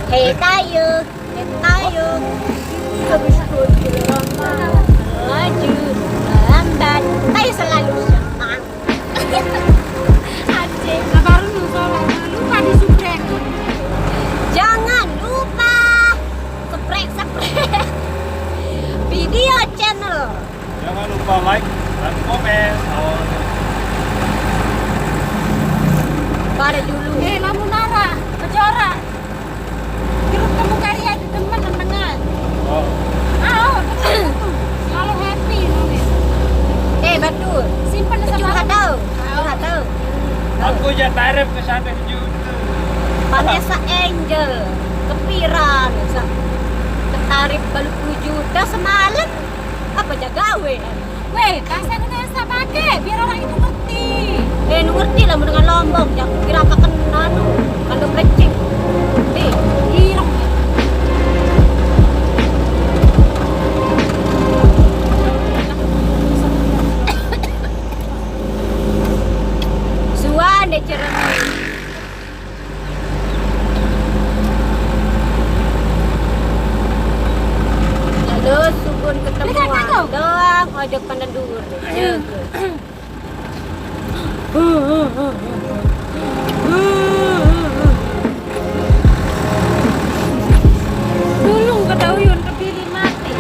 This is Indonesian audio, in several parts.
Hei tayo, habis kudu maju lambat, tayo selalu senang. Asik. Nah, baru lupa di subrek. Jangan lupa subscribe video channel. Jangan lupa like dan komen. Pada dulu. Lamu nara, kejora. Kirut kamu karya di teman dengan. Oh, Selalu happy nulis. Betul. Simpan sama Curhat tahu. aku ya tarif ke sana juga. Vanessa Angel kepiran ketarif baru 2 juta semalam apa jagawe Weh, kasih nasa pakai biar orang itu ngerti. ngerti lah dengan Lombok yang kira akan kandung receh Girang. suan deh cermin lalu subun ketemuan doang ojek pandang dhuwur Dulu ketahuan kepilih mati.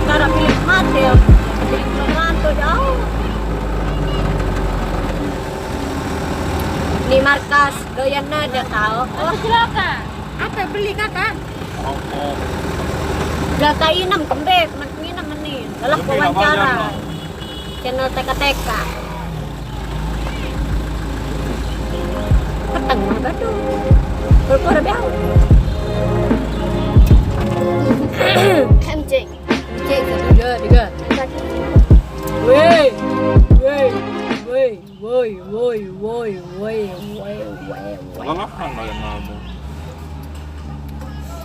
cara pilih mati ya pilih ngantuk jauh di markas doyan nada tahu Oh, silakan. Apa beli kakak? Rokok. Gaka inam kembek menginam menit dalam Lebih wawancara banyak, no? channel TK peteng apa tuh berkor bau Anjing. cek tiga woi Kalau makan lah yang namu.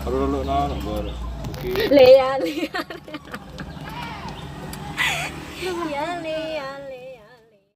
Kalau dulu nak baru. Oke. Lea